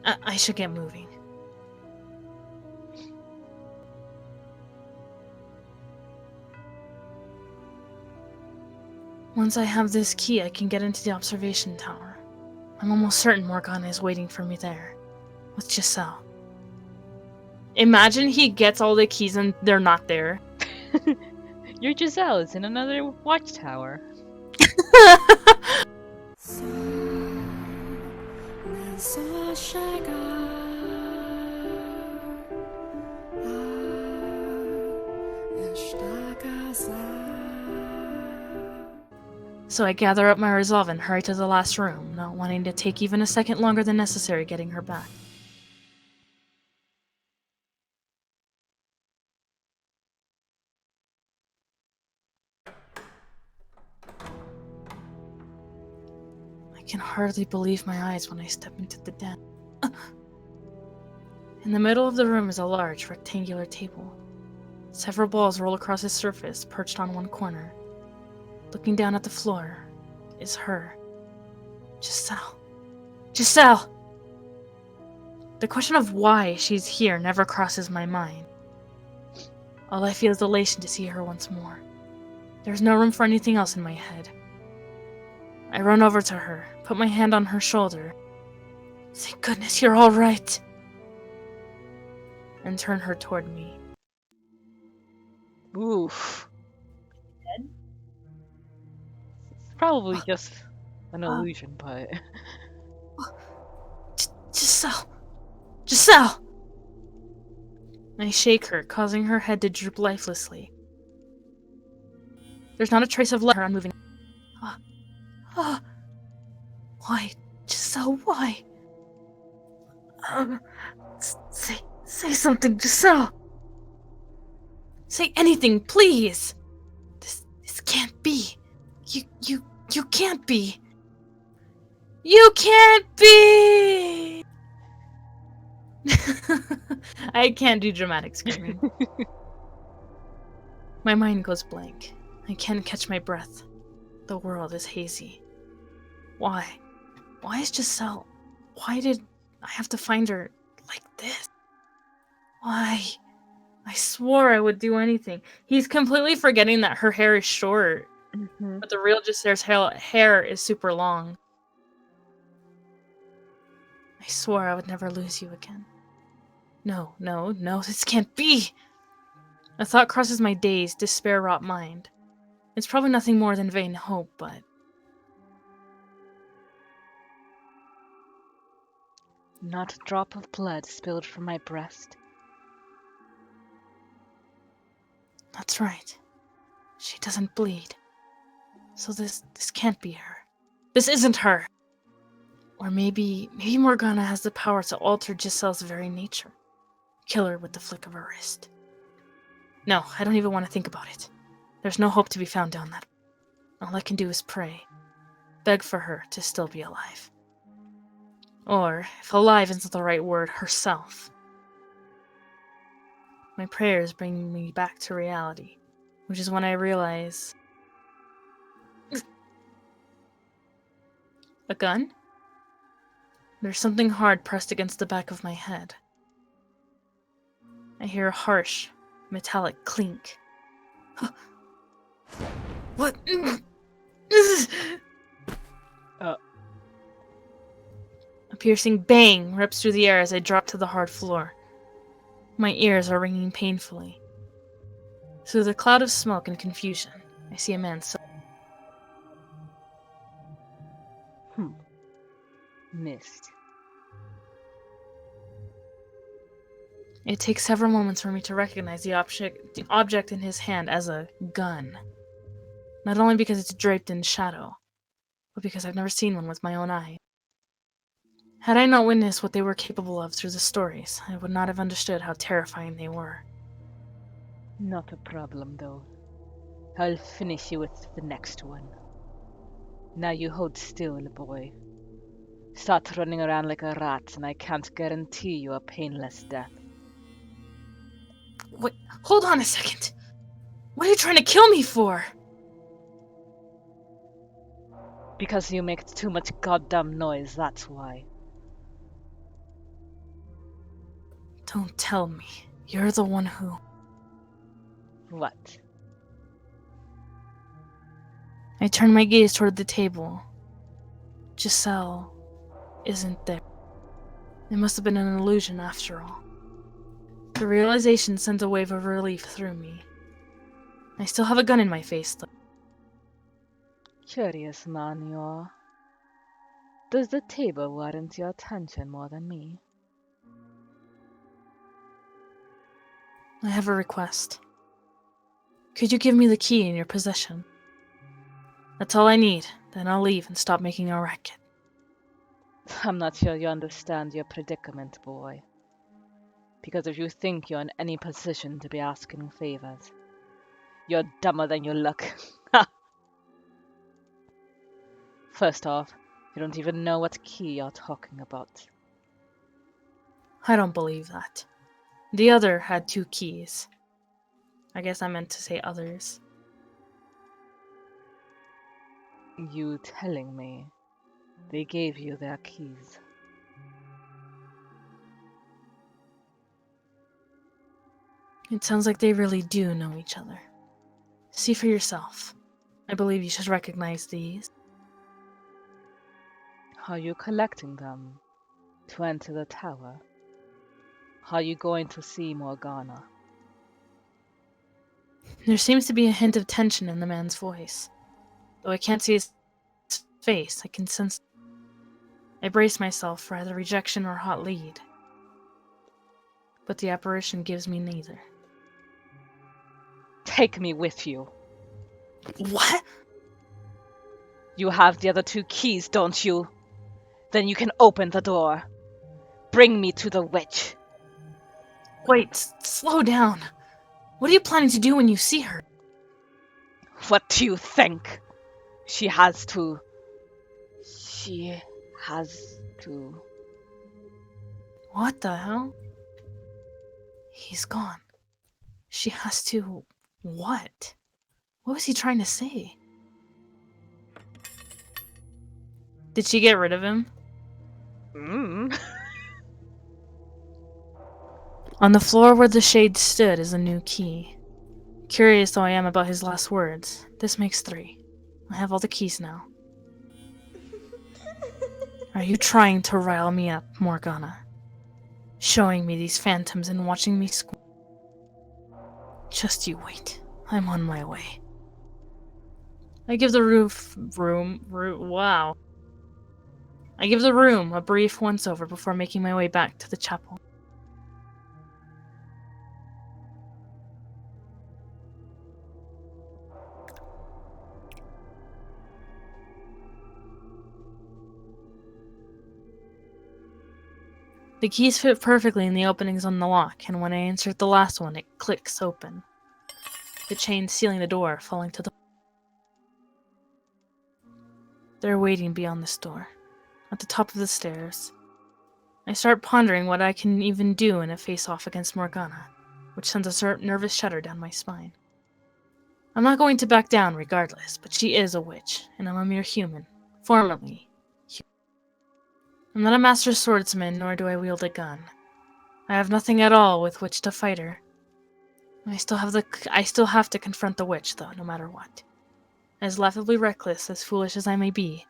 I should get moving. Once I have this key, I can get into the observation tower. I'm almost certain Morgana is waiting for me there. With Giselle. Imagine he gets all the keys and they're not there. Your Giselle is in another watchtower. So I gather up my resolve and hurry to the last room, not wanting to take even a second longer than necessary getting her back. I can hardly believe my eyes when I step into the den. In the middle of the room is a large, rectangular table. Several balls roll across its surface, perched on one corner. Looking down at the floor is her. Giselle. Giselle! The question of why she's here never crosses my mind. All I feel is elation to see her once more. There's no room for anything else in my head. I run over to her, put my hand on her shoulder. Thank goodness you're all right. And turn her toward me. Oof. It's probably just an illusion, but... Giselle! Giselle! I shake her, causing her head to droop lifelessly. There's not a trace of her unmoving. Why? Giselle, why? Say something, Giselle! Say anything, please! This can't be. You can't be. You can't be! I can't do dramatic screaming. My mind goes blank. I can't catch my breath. The world is hazy. Why? Why is Giselle? Why did I have to find her like this? Why? I swore I would do anything. He's completely forgetting that her hair is short. Mm-hmm. But the real Giselle's hair is super long. I swore I would never lose you again. No, this can't be! A thought crosses my dazed, despair-wrought mind. It's probably nothing more than vain hope, but... Not a drop of blood spilled from my breast. That's right. She doesn't bleed. So this can't be her. This isn't her! Or maybe Morgana has the power to alter Giselle's very nature. Kill her with the flick of her wrist. No, I don't even want to think about it. There's no hope to be found down that. All I can do is pray. Beg for her to still be alive. Or, if alive isn't the right word, herself. My prayers bring me back to reality, which is when I realize... A gun? There's something hard pressed against the back of my head. I hear a harsh, metallic clink. What? A piercing bang rips through the air as I drop to the hard floor. My ears are ringing painfully. Through the cloud of smoke and confusion, I see a man Missed. It takes several moments for me to recognize the object in his hand as a gun. Not only because it's draped in shadow, but because I've never seen one with my own eyes. Had I not witnessed what they were capable of through the stories, I would not have understood how terrifying they were. Not a problem, though. I'll finish you with the next one. Now you hold still, boy. Start running around like a rat, and I can't guarantee you a painless death. Wait, hold on a second! What are you trying to kill me for? Because you make too much goddamn noise, that's why. Don't tell me. You're the one who... What? I turn my gaze toward the table. Giselle isn't there. It must have been an illusion after all. The realization sends a wave of relief through me. I still have a gun in my face, though. Curious man you are. Does the table warrant your attention more than me? I have a request. Could you give me the key in your possession? That's all I need, then I'll leave and stop making a racket. I'm not sure you understand your predicament, boy. Because if you think you're in any position to be asking favors, you're dumber than you look. First off, you don't even know what key you're talking about. I don't believe that. The other had 2 keys. I guess I meant to say others. You telling me they gave you their keys? It sounds like they really do know each other. See for yourself. I believe you should recognize these. Are you collecting them to enter the tower? Are you going to see Morgana? There seems to be a hint of tension in the man's voice. Though I can't see his face, I can sense... I brace myself for either rejection or hot lead. But the apparition gives me neither. Take me with you. What? You have the other 2 keys, don't you? Then you can open the door. Bring me to the witch. Wait, slow down. What are you planning to do when you see her? What do you think? She has to. She has to. What the hell? He's gone. She has to... What? What was he trying to say? Did she get rid of him? On the floor where the shade stood is a new key. Curious though I am about his last words, this makes 3. I have all the keys now. Are you trying to rile me up, Morgana? Showing me these phantoms and watching me squirm? Just you wait. I'm on my way. I give the wow. I give the room a brief once-over before making my way back to the chapel. The keys fit perfectly in the openings on the lock, and when I insert the last one, it clicks open. The chain sealing the door falling to the... They're waiting beyond this door, at the top of the stairs. I start pondering what I can even do in a face-off against Morgana, which sends a nervous shudder down my spine. I'm not going to back down regardless, but she is a witch, and I'm a mere human. Formerly human. I'm not a master swordsman, nor do I wield a gun. I have nothing at all with which to fight her. I still have to confront the witch, though, no matter what. As laughably reckless, as foolish as I may be,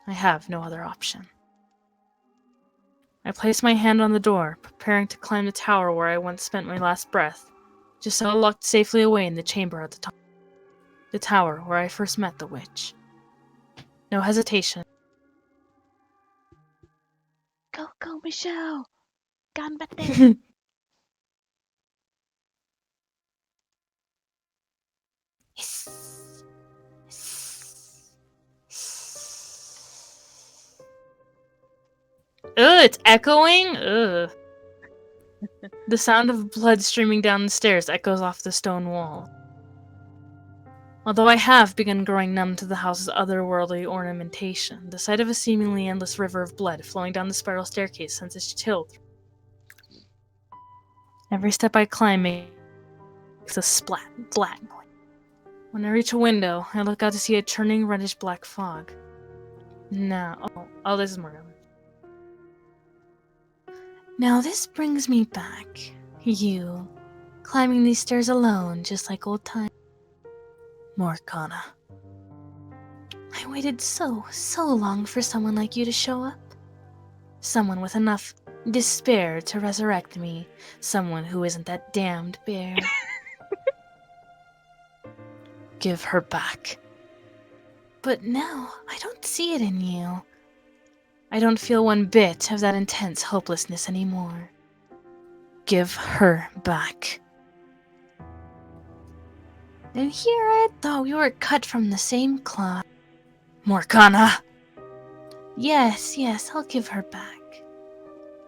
I have no other option. I place my hand on the door, preparing to climb the tower where I once spent my last breath, just so locked safely away in the chamber at the top. The tower where I first met the witch. No hesitation. Go, Michelle! Ganbate! Ugh, it's echoing? Ugh. The sound of blood streaming down the stairs echoes off the stone wall. Although I have begun growing numb to the house's otherworldly ornamentation, the sight of a seemingly endless river of blood flowing down the spiral staircase sends a chill. Every step I climb makes a splat noise. When I reach a window, I look out to see a churning reddish-black fog. No. Oh, this is Morgana. Now this brings me back. You, climbing these stairs alone, just like old times. Morgana. I waited so long for someone like you to show up. Someone with enough despair to resurrect me. Someone who isn't that damned bear. Give her back. But now, I don't see it in you. I don't feel one bit of that intense hopelessness anymore. Give her back. And here I had thought we were cut from the same cloth. Morgana! Yes, I'll give her back.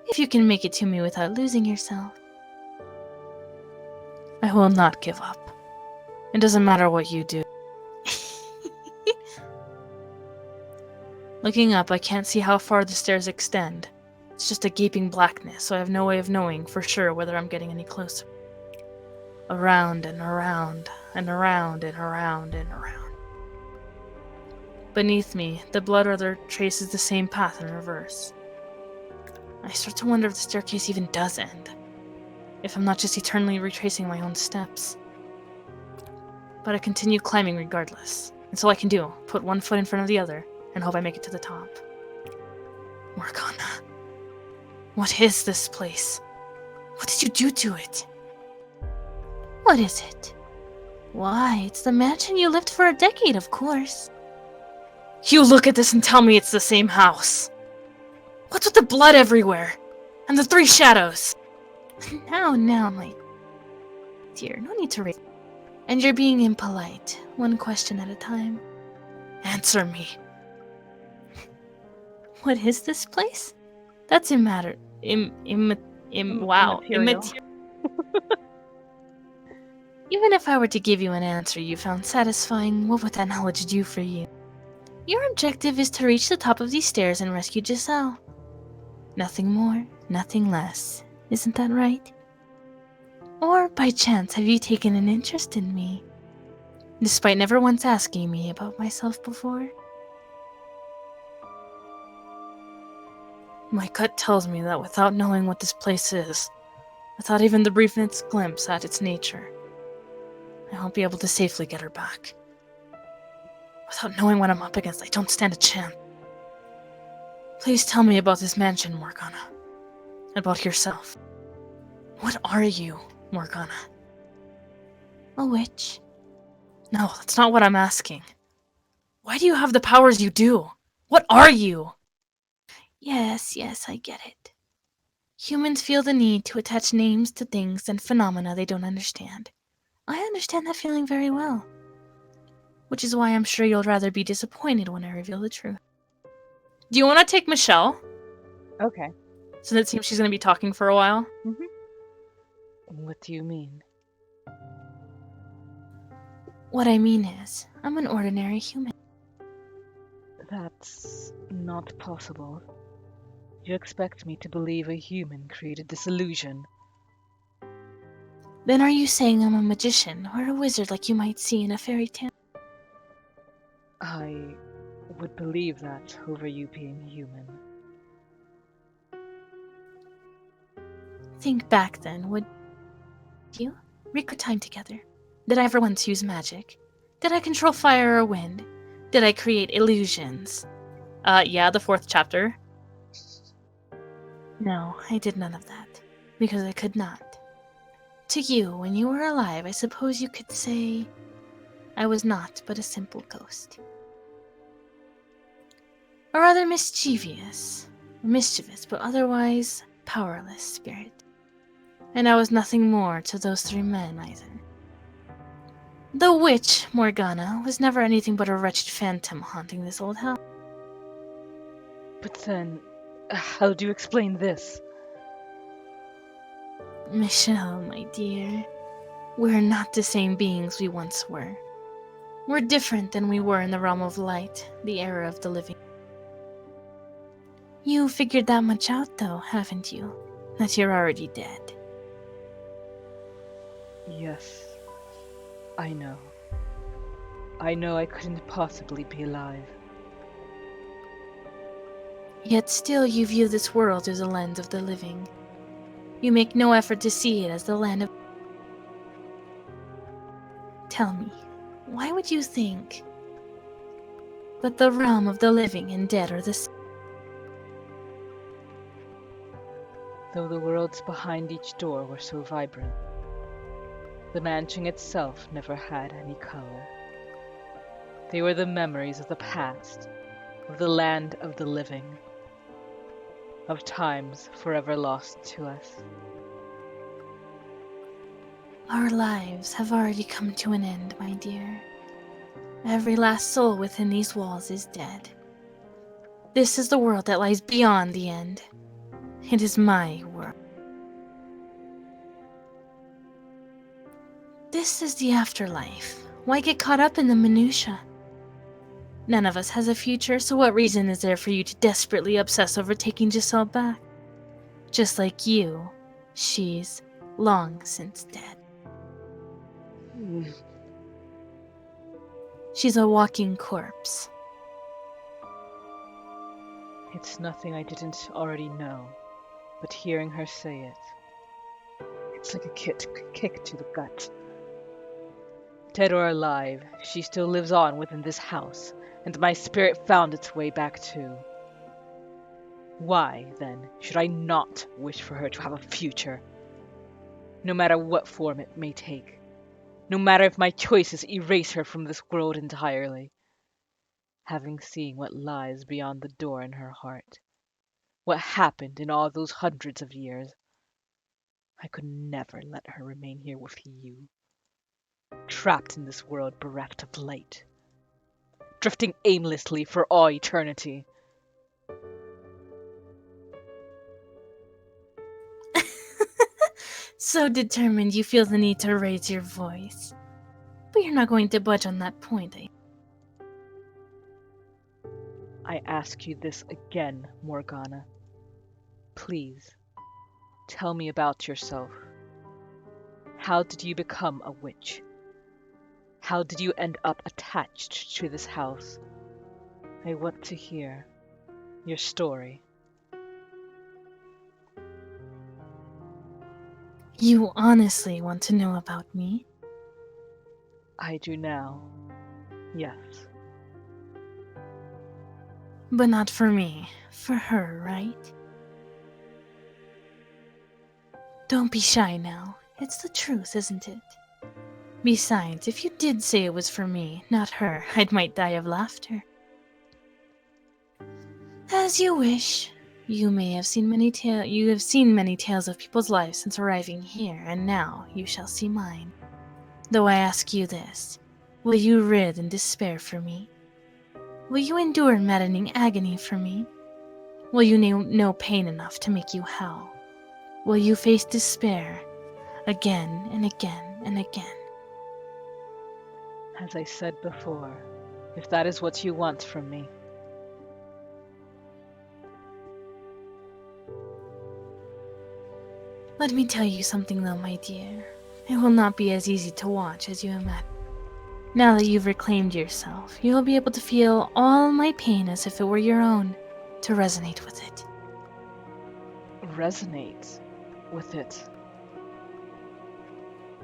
If you can make it to me without losing yourself. I will not give up. It doesn't matter what you do. Looking up, I can't see how far the stairs extend. It's just a gaping blackness, so I have no way of knowing for sure whether I'm getting any closer. Around and around, and around and around and around. Beneath me, the blood rather traces the same path in reverse. I start to wonder if the staircase even does end. If I'm not just eternally retracing my own steps. But I continue climbing regardless. It's all I can do, put one foot in front of the other, and hope I make it to the top. Morgana. What is this place? What did you do to it? What is it? Why, it's the mansion you lived for a decade, of course. You look at this and tell me it's the same house. What's with the blood everywhere? And the three shadows? Now, my dear, no need to raise. And you're being impolite, one question at a time. Answer me. What is this place? That's immaterial. Wow. Immaterial. Even if I were to give you an answer you found satisfying, what would that knowledge do for you? Your objective is to reach the top of these stairs and rescue Giselle. Nothing more, nothing less. Isn't that right? Or, by chance, have you taken an interest in me? Despite never once asking me about myself before? My gut tells me that without knowing what this place is, without even the briefest glimpse at its nature, I won't be able to safely get her back. Without knowing what I'm up against, I don't stand a chance. Please tell me about this mansion, Morgana. About yourself. What are you, Morgana? A witch. No, that's not what I'm asking. Why do you have the powers you do? What are you? Yes, I get it. Humans feel the need to attach names to things and phenomena they don't understand. I understand that feeling very well. Which is why I'm sure you'll rather be disappointed when I reveal the truth. Do you want to take Michelle? Okay. So it seems she's going to be talking for a while. What do you mean? What I mean is, I'm an ordinary human. That's not possible. You expect me to believe a human created this illusion? Then are you saying I'm a magician or a wizard like you might see in a fairy tale? I would believe that over you being human. Think back then, would you? Recall time together. Did I ever once use magic? Did I control fire or wind? Did I create illusions? Yeah, the 4th chapter. No, I did none of that. Because I could not. To you, when you were alive, I suppose you could say I was not but a simple ghost. A rather mischievous, but otherwise powerless spirit. And I was nothing more to those 3 men either. The witch, Morgana, was never anything but a wretched phantom haunting this old house. But then, how do you explain this? Michelle, my dear, we're not the same beings we once were. We're different than we were in the realm of light, the era of the living. You figured that much out, though, haven't you? That you're already dead. Yes, I know. I know I couldn't possibly be alive. Yet still you view this world through the lens of the living. You make no effort to see it as the land of... Tell me, why would you think that the realm of the living and dead are the same? Though the worlds behind each door were so vibrant, the mansion itself never had any color. They were the memories of the past, of the land of the living, of times forever lost to us. Our lives have already come to an end, my dear. Every last soul within these walls is dead. This is the world that lies beyond the end. It is my world. This is the afterlife. Why get caught up in the minutiae? None of us has a future, so what reason is there for you to desperately obsess over taking Giselle back? Just like you, she's long since dead. She's a walking corpse. It's nothing I didn't already know, but hearing her say it, it's like a kick to the gut. Dead or alive, she still lives on within this house, and my spirit found its way back too. Why, then, should I not wish for her to have a future? No matter what form it may take. No matter if my choices erase her from this world entirely. Having seen what lies beyond the door in her heart, what happened in all those hundreds of years, I could never let her remain here with you. Trapped in this world bereft of light. Drifting aimlessly for all eternity. So determined you feel the need to raise your voice. But you're not going to budge on that point, eh? I ask you this again, Morgana. Please, tell me about yourself. How did you become a witch? How did you end up attached to this house? I want to hear your story. You honestly want to know about me? I do now. Yes. But not for me. For her, right? Don't be shy now. It's the truth, isn't it? Besides, if you did say it was for me, not her, I might die of laughter. As you wish. You have seen many tales of people's lives since arriving here, and now you shall see mine. Though I ask you this, will you writhe in despair for me? Will you endure maddening agony for me? Will you know pain enough to make you howl? Will you face despair again and again and again? As I said before, if that is what you want from me. Let me tell you something though, my dear. It will not be as easy to watch as you imagine. Now that you've reclaimed yourself, you will be able to feel all my pain as if it were your own, to resonate with it. Resonate with it.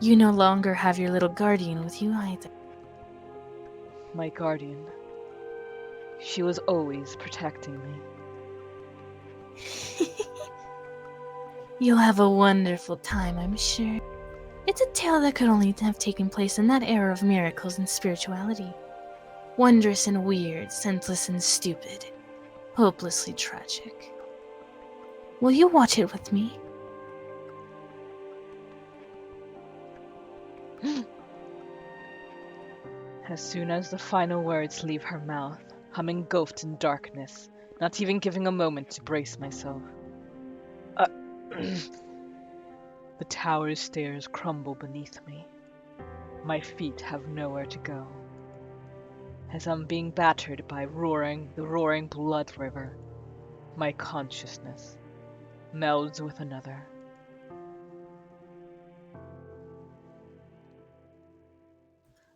You no longer have your little guardian with you either. My guardian. She was always protecting me. You'll have a wonderful time, I'm sure. It's a tale that could only have taken place in that era of miracles and spirituality. Wondrous and weird, senseless and stupid. Hopelessly tragic. Will you watch it with me? As soon as the final words leave her mouth, I'm engulfed in darkness, not even giving a moment to brace myself. The tower's stairs crumble beneath me. My feet have nowhere to go. As I'm being battered by the roaring blood river, my consciousness melds with another.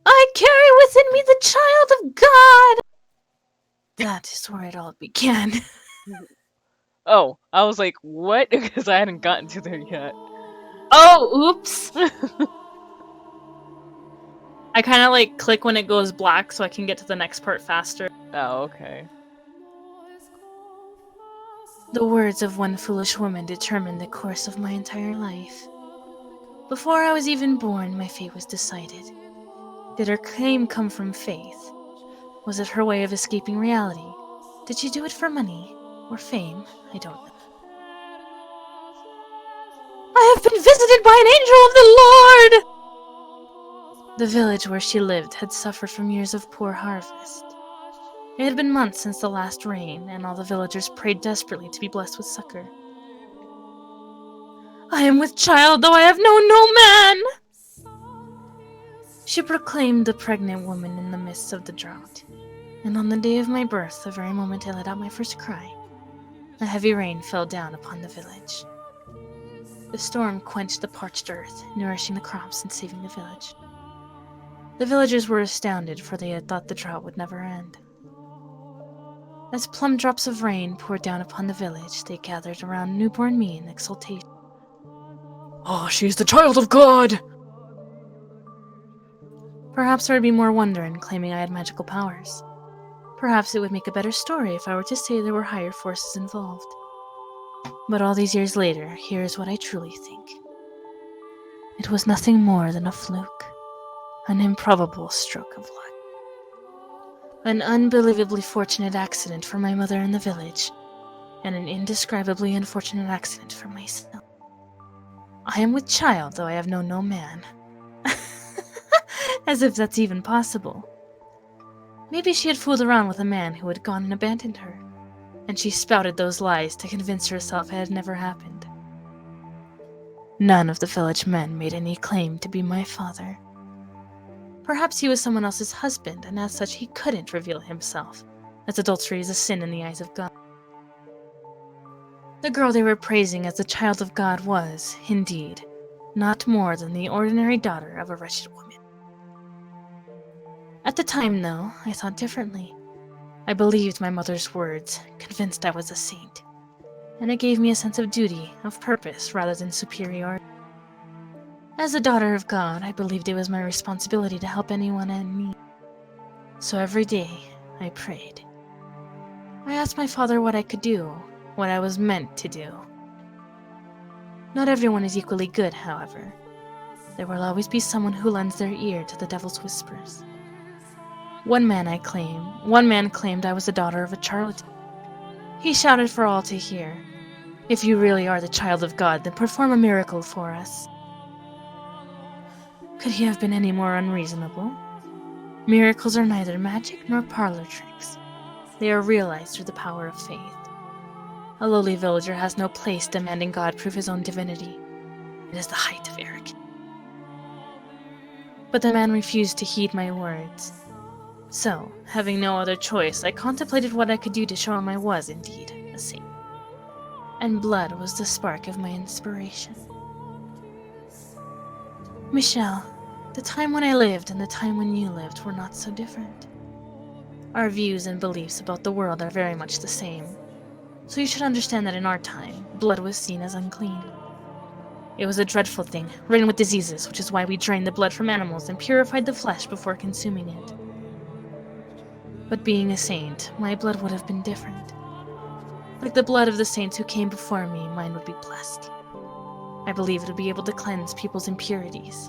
I carry within me the child of God! That is where it all began. Oh, I was like, what? Because I hadn't gotten to there yet. Oh, oops. I kind of like click when it goes black so I can get to the next part faster. Oh, okay. The words of one foolish woman determined the course of my entire life. Before I was even born, my fate was decided. Did her claim come from faith? Was it her way of escaping reality? Did she do it for money or fame? I don't know. I have been visited by an angel of the Lord! The village where she lived had suffered from years of poor harvest. It had been months since the last rain, and all the villagers prayed desperately to be blessed with succor. I am with child, though I have known no man! She proclaimed the pregnant woman in the midst of the drought. And on the day of my birth, the very moment I let out my first cry, a heavy rain fell down upon the village. The storm quenched the parched earth, nourishing the crops and saving the village. The villagers were astounded, for they had thought the drought would never end. As plum drops of rain poured down upon the village, they gathered around newborn me in exultation. Oh, she is the child of God! Perhaps there would be more wonder in claiming I had magical powers. Perhaps it would make a better story if I were to say there were higher forces involved. But all these years later, here is what I truly think. It was nothing more than a fluke, an improbable stroke of luck. An unbelievably fortunate accident for my mother in the village, and an indescribably unfortunate accident for myself. I am with child, though I have known no man. As if that's even possible. Maybe she had fooled around with a man who had gone and abandoned her, and she spouted those lies to convince herself it had never happened. None of the village men made any claim to be my father. Perhaps he was someone else's husband, and as such he couldn't reveal himself, as adultery is a sin in the eyes of God. The girl they were praising as the child of God was, indeed, not more than the ordinary daughter of a wretched woman. At the time, though, I thought differently. I believed my mother's words, convinced I was a saint, and it gave me a sense of duty, of purpose, rather than superiority. As a daughter of God, I believed it was my responsibility to help anyone in need. So every day, I prayed. I asked my father what I could do, what I was meant to do. Not everyone is equally good, however. There will always be someone who lends their ear to the devil's whispers. One man claimed I was the daughter of a charlatan. He shouted for all to hear, "If you really are the child of God, then perform a miracle for us." Could he have been any more unreasonable? Miracles are neither magic nor parlor tricks. They are realized through the power of faith. A lowly villager has no place demanding God prove his own divinity. It is the height of arrogance. But the man refused to heed my words. So, having no other choice, I contemplated what I could do to show him I was, indeed, a saint. And blood was the spark of my inspiration. Michelle, the time when I lived and the time when you lived were not so different. Our views and beliefs about the world are very much the same. So you should understand that in our time, blood was seen as unclean. It was a dreadful thing, ridden with diseases, which is why we drained the blood from animals and purified the flesh before consuming it. But being a saint, my blood would have been different. Like the blood of the saints who came before me, mine would be blessed. I believe it would be able to cleanse people's impurities.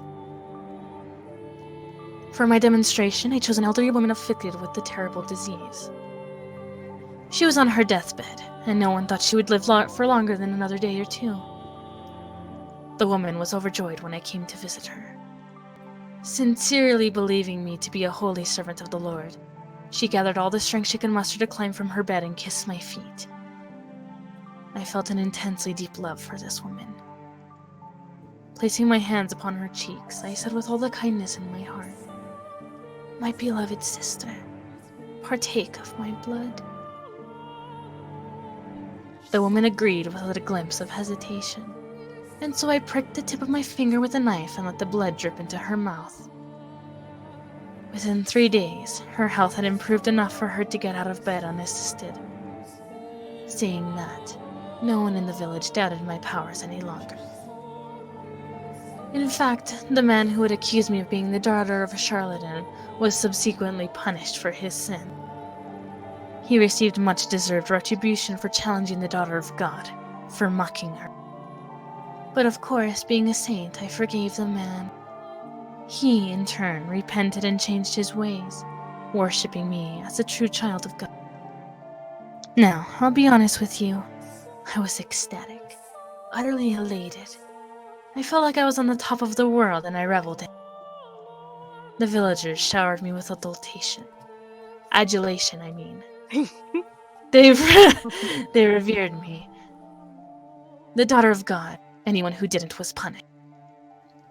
For my demonstration, I chose an elderly woman afflicted with the terrible disease. She was on her deathbed, and no one thought she would live for longer than another day or two. The woman was overjoyed when I came to visit her. Sincerely believing me to be a holy servant of the Lord, she gathered all the strength she could muster to climb from her bed and kiss my feet. I felt an intensely deep love for this woman. Placing my hands upon her cheeks, I said with all the kindness in my heart, "My beloved sister, partake of my blood." The woman agreed without a glimpse of hesitation, and so I pricked the tip of my finger with a knife and let the blood drip into her mouth. Within 3 days, her health had improved enough for her to get out of bed unassisted. Saying that, No one in the village doubted my powers any longer. In fact, the man who had accused me of being the daughter of a charlatan was subsequently punished for his sin. He received much deserved retribution for challenging the daughter of God, for mocking her. But of course, being a saint, I forgave the man. He, in turn, repented and changed his ways, worshipping me as a true child of God. Now, I'll be honest with you. I was ecstatic, utterly elated. I felt like I was on the top of the world and I reveled in it. The villagers showered me with adulation. Adulation, I mean. They, they revered me. The daughter of God. Anyone who didn't was punished.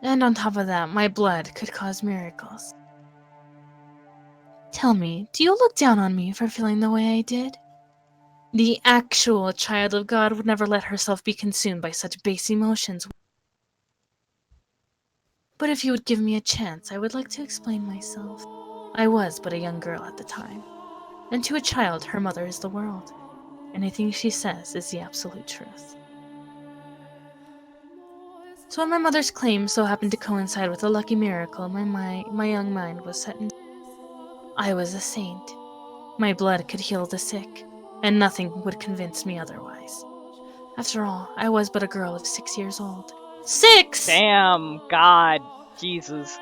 And on top of that, my blood could cause miracles. Tell me, do you look down on me for feeling the way I did? The actual child of God would never let herself be consumed by such base emotions. But if you would give me a chance, I would like to explain myself. I was but a young girl at the time, and to a child, her mother is the world. Anything she says is the absolute truth. So when my mother's claims so happened to coincide with a lucky miracle, my young mind was set in. I was a saint. My blood could heal the sick, and nothing would convince me otherwise. After all, I was but a girl of 6 years old. 6! Damn, God, Jesus.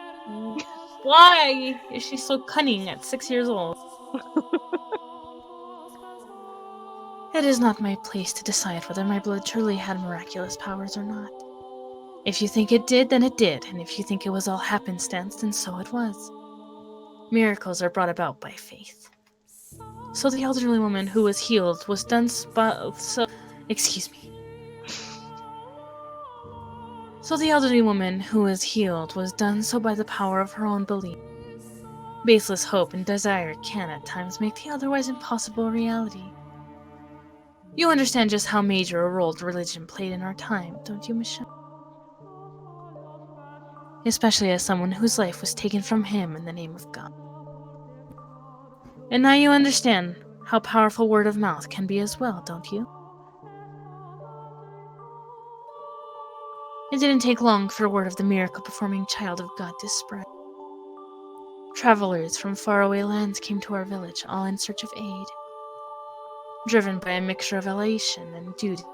Why is she so cunning at 6 years old? It is not my place to decide whether my blood truly had miraculous powers or not. If you think it did, then it did, and if you think it was all happenstance, then so it was. Miracles are brought about by faith. So the elderly woman who was healed was done excuse me. So the elderly woman who was healed was done so by the power of her own belief. Baseless hope and desire can at times make the otherwise impossible a reality. You understand just how major a role religion played in our time, don't you, Michelle? Especially as someone whose life was taken from him in the name of God. And now you understand how powerful word of mouth can be as well, don't you? It didn't take long for word of the miracle-performing child of God to spread. Travelers from faraway lands came to our village, all in search of aid. Driven by a mixture of elation and duty,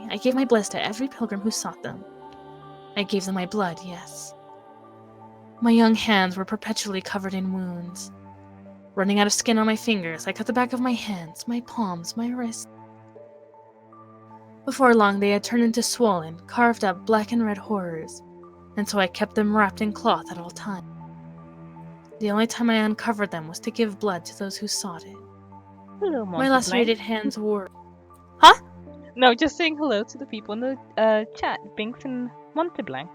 I gave my bliss to every pilgrim who sought them. I gave them my blood, yes. My young hands were perpetually covered in wounds. Running out of skin on my fingers, I cut the back of my hands, my palms, my wrists. Before long, they had turned into swollen, carved up black and red horrors, and so I kept them wrapped in cloth at all times. The only time I uncovered them was to give blood to those who sought it. Hello, My Monty lacerated Blank. hands were... Huh? No, just saying hello to the people in the chat. Binks and Monty Blank.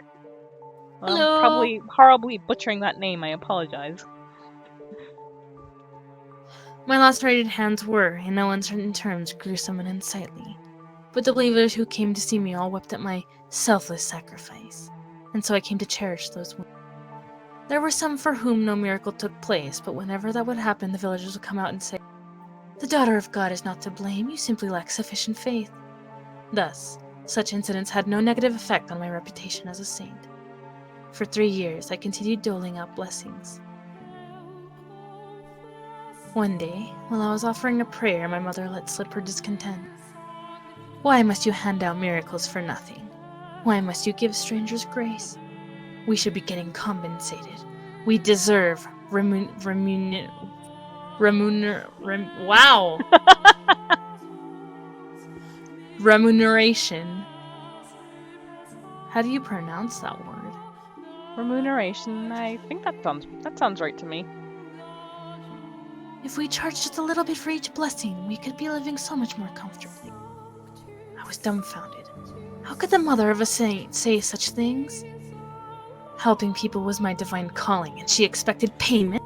Well, I'm Hello! probably horribly butchering that name. I apologize. My lacerated hands were, in no uncertain terms, gruesome and unsightly. But the believers who came to see me all wept at my selfless sacrifice, and so I came to cherish those wounds. There were some for whom no miracle took place, but whenever that would happen, the villagers would come out and say, "The daughter of God is not to blame, you simply lack sufficient faith." Thus, such incidents had no negative effect on my reputation as a saint. For 3 years, I continued doling out blessings. One day, while I was offering a prayer, my mother let slip her discontent. "Why must you hand out miracles for nothing? Why must you give strangers grace? We should be getting compensated. We deserve remuneration." How do you pronounce that word? Remuneration. I think that sounds right to me. If we charged just a little bit for each blessing, we could be living so much more comfortably. I was dumbfounded. How could the mother of a saint say such things? Helping people was my divine calling, and she expected payment?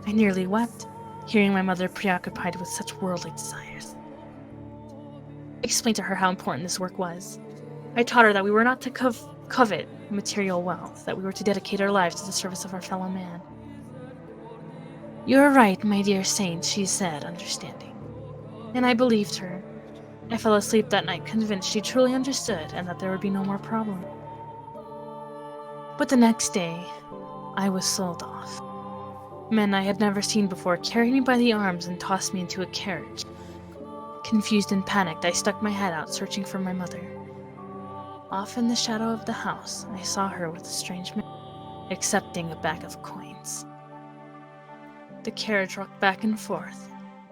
I nearly wept, hearing my mother preoccupied with such worldly desires. I explained to her how important this work was. I taught her that we were not to covet material wealth, that we were to dedicate our lives to the service of our fellow man. "You are right, my dear saint," she said, understanding. And I believed her. I fell asleep that night convinced she truly understood and that there would be no more problem. But the next day, I was sold off. Men I had never seen before carried me by the arms and tossed me into a carriage. Confused and panicked, I stuck my head out searching for my mother. Off in the shadow of the house, I saw her with a strange man, accepting a bag of coins. The carriage rocked back and forth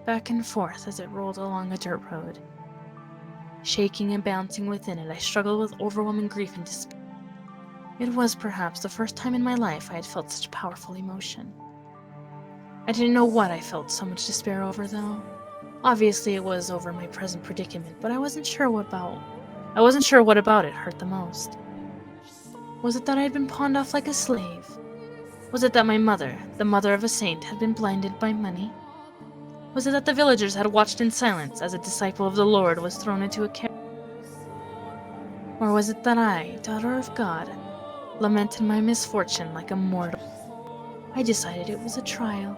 as it rolled along a dirt road. Shaking and bouncing within it, I struggled with overwhelming grief and despair. It was perhaps the first time in my life I had felt such powerful emotion. I didn't know what I felt so much despair over, though. Obviously, it was over my present predicament, but I wasn't sure what about it hurt the most. Was it that I had been pawned off like a slave? Was it that my mother, the mother of a saint, had been blinded by money? Was it that the villagers had watched in silence as a disciple of the Lord was thrown into a carriage? Or was it that I, daughter of God, lamented my misfortune like a mortal? I decided it was a trial.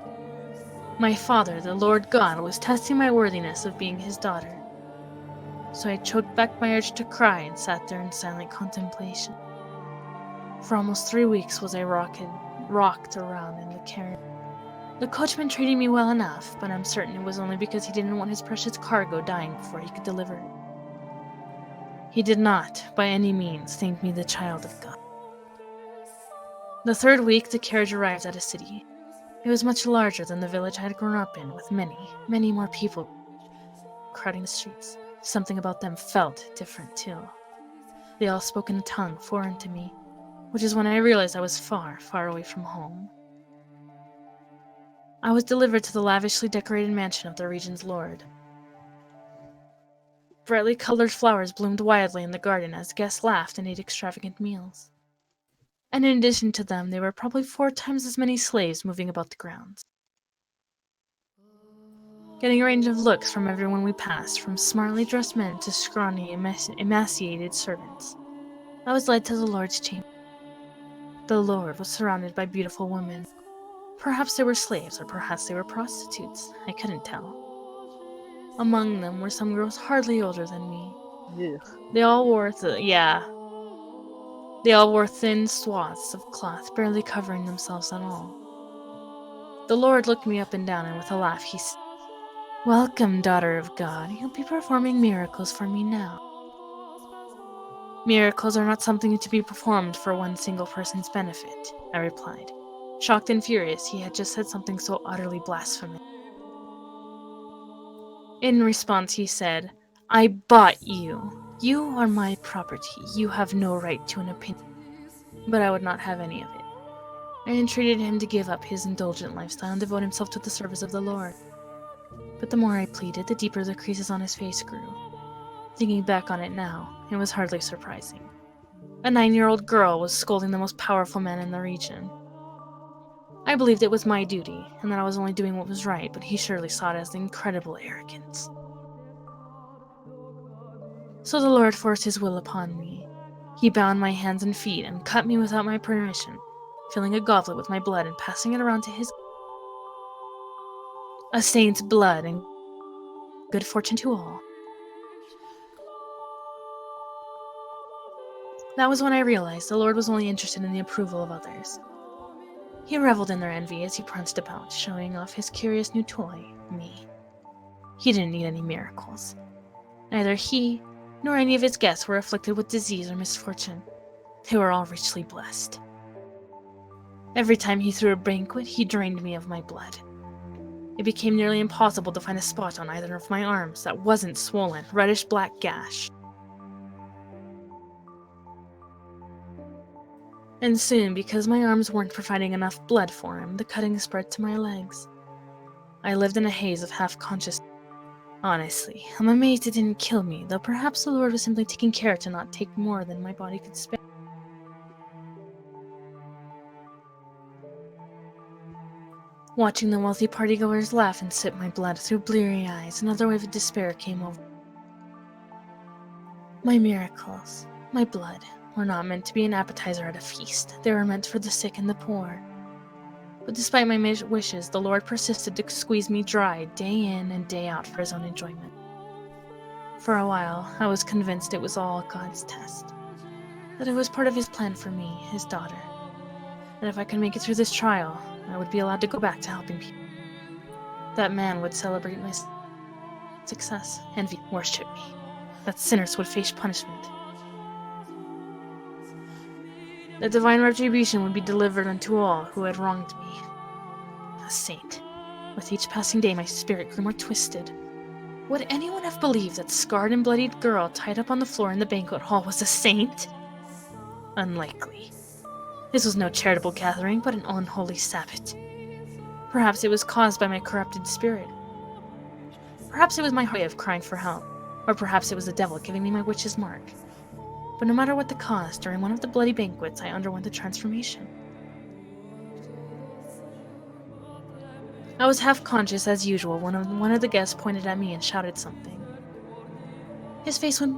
My father, the Lord God, was testing my worthiness of being his daughter. So I choked back my urge to cry and sat there in silent contemplation. For almost 3 weeks was I rocked around in the carriage. The coachman treated me well enough, but I'm certain it was only because he didn't want his precious cargo dying before he could deliver it. He did not, by any means, think me the child of God. The 3rd week, the carriage arrived at a city. It was much larger than the village I had grown up in, with many, many more people crowding the streets. Something about them felt different, too. They all spoke in a tongue foreign to me, which is when I realized I was far, far away from home. I was delivered to the lavishly decorated mansion of the region's lord. Brightly colored flowers bloomed wildly in the garden as guests laughed and ate extravagant meals. And in addition to them, there were probably 4 times as many slaves moving about the grounds. Getting a range of looks from everyone we passed, from smartly dressed men to scrawny, emaciated servants. I was led to the Lord's chamber. The Lord was surrounded by beautiful women. Perhaps they were slaves, or perhaps they were prostitutes. I couldn't tell. Among them were some girls hardly older than me. Ugh. They all wore thin swaths of cloth, barely covering themselves at all. The Lord looked me up and down, and with a laugh he said, "Welcome, daughter of God. You'll be performing miracles for me now." "Miracles are not something to be performed for one single person's benefit," I replied. Shocked and furious, he had just said something so utterly blasphemous. In response, he said, "I bought you. You are my property. You have no right to an opinion." But I would not have any of it. I entreated him to give up his indulgent lifestyle and devote himself to the service of the Lord. But the more I pleaded, the deeper the creases on his face grew. Thinking back on it now, it was hardly surprising. A 9-year-old girl was scolding the most powerful man in the region. I believed it was my duty, and that I was only doing what was right, but he surely saw it as incredible arrogance. So the Lord forced his will upon me. He bound my hands and feet and cut me without my permission, filling a goblet with my blood and passing it around to his. A saint's blood and good fortune to all. That was when I realized the Lord was only interested in the approval of others. He reveled in their envy as he pranced about, showing off his curious new toy, me. He didn't need any miracles. Neither he nor any of his guests were afflicted with disease or misfortune. They were all richly blessed. Every time he threw a banquet, he drained me of my blood. It became nearly impossible to find a spot on either of my arms that wasn't swollen, reddish-black gash. And soon, because my arms weren't providing enough blood for him, the cutting spread to my legs. I lived in a haze of half-consciousness. Honestly, I'm amazed it didn't kill me, though perhaps the Lord was simply taking care to not take more than my body could spare. Watching the wealthy partygoers laugh and sip my blood through bleary eyes, another wave of despair came over. My miracles, my blood, were not meant to be an appetizer at a feast. They were meant for the sick and the poor. But despite my wishes, the Lord persisted to squeeze me dry day in and day out for his own enjoyment. For a while, I was convinced it was all God's test. That it was part of his plan for me, his daughter. That if I could make it through this trial, I would be allowed to go back to helping people. That man would celebrate my success, envy, worship me. That sinners would face punishment. That divine retribution would be delivered unto all who had wronged me. A saint. With each passing day, my spirit grew more twisted. Would anyone have believed that scarred and bloodied girl tied up on the floor in the banquet hall was a saint? Unlikely. This was no charitable gathering, but an unholy Sabbath. Perhaps it was caused by my corrupted spirit. Perhaps it was my way of crying for help, or perhaps it was the devil giving me my witch's mark. But no matter what the cause, during one of the bloody banquets, I underwent a transformation. I was half-conscious as usual when one of the guests pointed at me and shouted something. His face went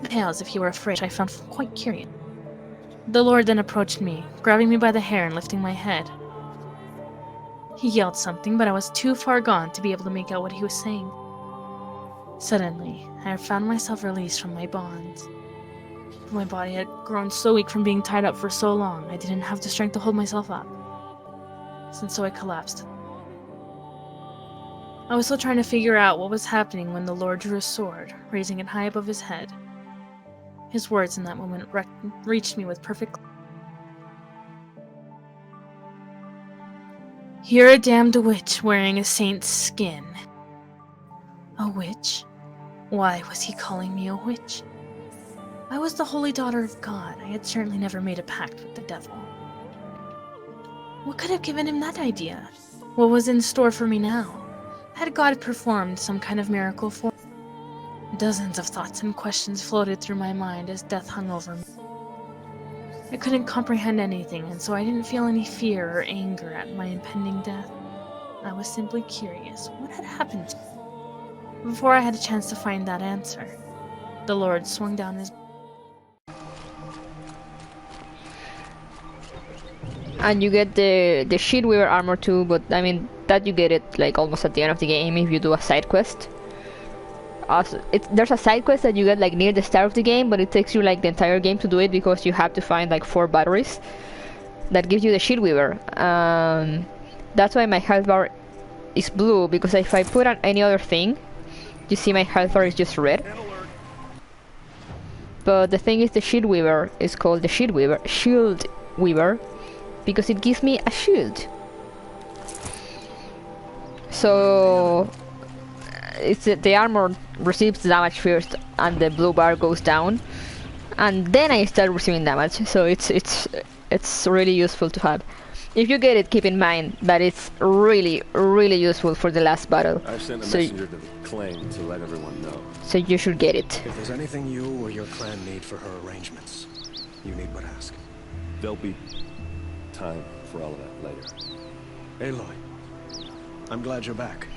pale as if he were afraid, which I found quite curious. The Lord then approached me, grabbing me by the hair and lifting my head. He yelled something, but I was too far gone to be able to make out what he was saying. Suddenly, I found myself released from my bonds. My body had grown so weak from being tied up for so long, I didn't have the strength to hold myself up. And so I collapsed. I was still trying to figure out what was happening when the Lord drew a sword, raising it high above his head. His words in that moment reached me with perfect clarity. You're a damned witch wearing a saint's skin. A witch? Why was he calling me a witch? I was the holy daughter of God. I had certainly never made a pact with the devil. What could have given him that idea? What was in store for me now? Had God performed some kind of miracle for me? Dozens of thoughts and questions floated through my mind as death hung over me. I couldn't comprehend anything, and so I didn't feel any fear or anger at my impending death. I was simply curious. What had happened to me? Before I had a chance to find that answer, the Lord swung down his... And you get the shield weaver armor too, but I mean that you get it like almost at the end of the game if you do a side quest. Also, there's a side quest that you get like near the start of the game, but it takes you like the entire game to do it because you have to find like 4 batteries that gives you the shield weaver. That's why my health bar is blue, because if I put on any other thing, you see my health bar is just red. But the thing is, the shield weaver is called the shield weaver because it gives me a shield. So it's the armor receives damage first and the blue bar goes down, and then I start receiving damage. So it's really useful to have. If you get it, keep in mind that it's really useful for the last battle. I've sent a messenger to the clan to let everyone know. So you should get it. If there's anything you or your clan need for her arrangements, you need but ask. There'll be time for all of that later. Aloy, I'm glad you're back.